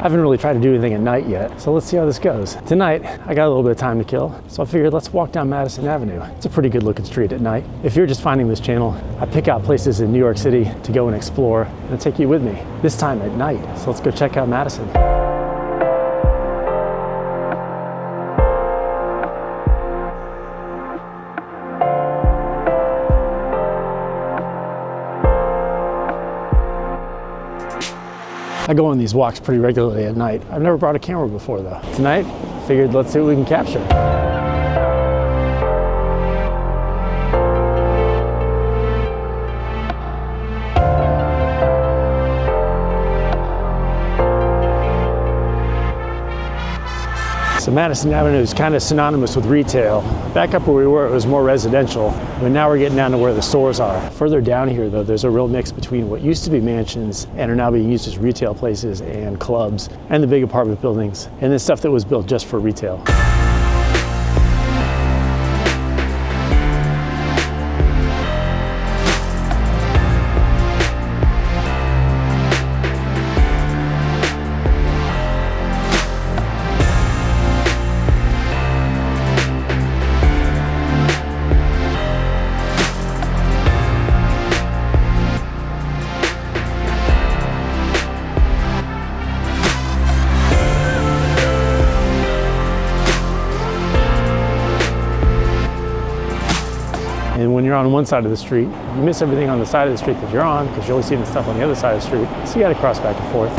haven't really tried to do anything at night yet, so let's see how this goes. Tonight, I got a little bit of time to kill, so I figured let's walk down Madison Avenue. It's a pretty good looking street at night. If you're just finding this channel, I pick out places in New York City to go and explore and take you with me, this time at night. So let's go check out Madison. I go on these walks pretty regularly at night. I've never brought a camera before though. Tonight, I figured let's see what we can capture. So Madison Avenue is kind of synonymous with retail. Back up where we were, it was more residential, but now we're getting down to where the stores are. Further down here though, there's a real mix between what used to be mansions and are now being used as retail places and clubs and the big apartment buildings and then stuff that was built just for retail. And when you're on one side of the street, you miss everything on the side of the street that you're on because you're always seeing the stuff on the other side of the street. So you got to cross back and forth.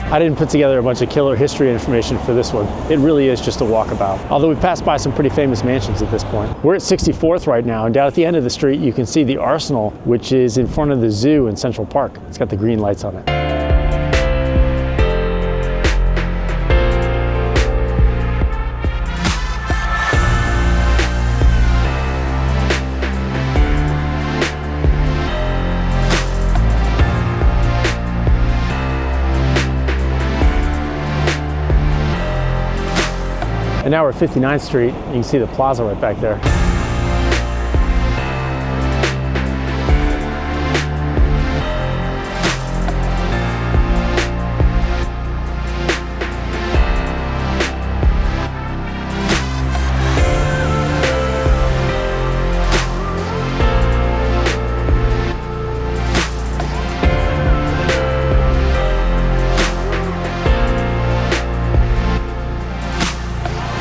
I didn't put together a bunch of killer history information for this one. It really is just a walkabout. Although we've passed by some pretty famous mansions at this point. We're at 64th right now, and down at the end of the street, you can see the Arsenal, which is in front of the zoo in Central Park. It's got the green lights on it. And now we're at 59th Street. You can see the Plaza right back there.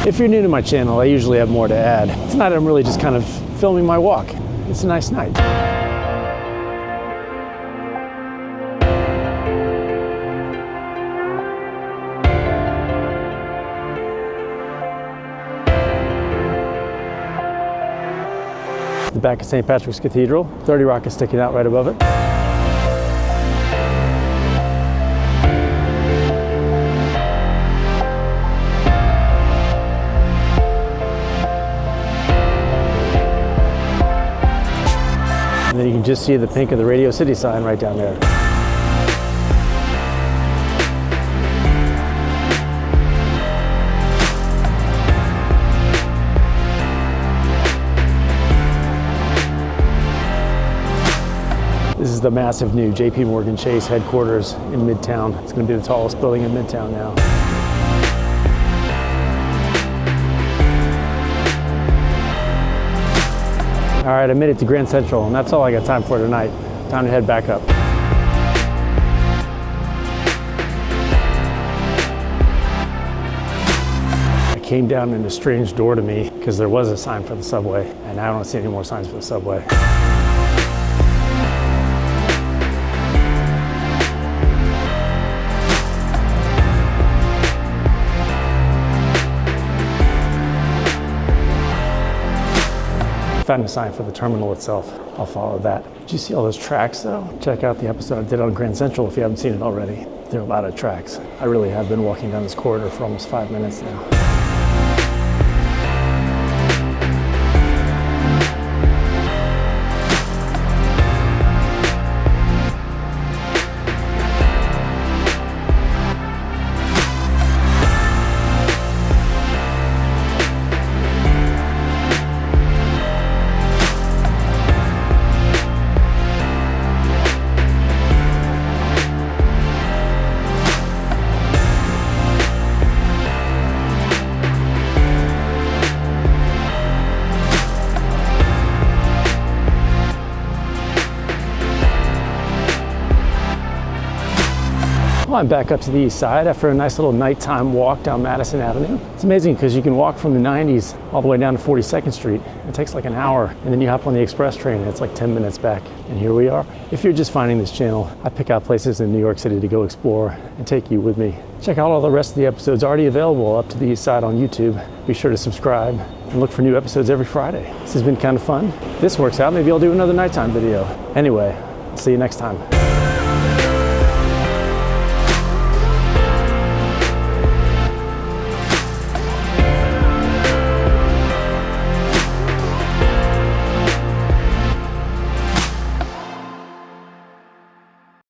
If you're new to my channel, I usually have more to add. Tonight I'm really just kind of filming my walk. It's a nice night. The back of St. Patrick's Cathedral, 30 Rock is sticking out right above it. And then you can just see the pink of the Radio City sign right down there. This is the massive new JP Morgan Chase headquarters in Midtown. It's going to be the tallest building in Midtown now. All right, I made it to Grand Central, and that's all I got time for tonight. Time to head back up. I came down in a strange door to me because there was a sign for the subway, and I don't see any more signs for the subway. Found a sign for the terminal itself. I'll follow that. Did you see all those tracks though? Check out the episode I did on Grand Central if you haven't seen it already. There are a lot of tracks. I really have been walking down this corridor for almost 5 minutes now. Well, I'm back up to the east side after a nice little nighttime walk down Madison Avenue. It's amazing because you can walk from the 90s all the way down to 42nd Street. It takes like an hour, and then you hop on the express train and it's like 10 minutes back. And here we are. If you're just finding this channel, I pick out places in New York City to go explore and take you with me. Check out all the rest of the episodes already available up to the east side on YouTube. Be sure to subscribe and look for new episodes every Friday. This has been kind of fun. If this works out, maybe I'll do another nighttime video. Anyway, see you next time.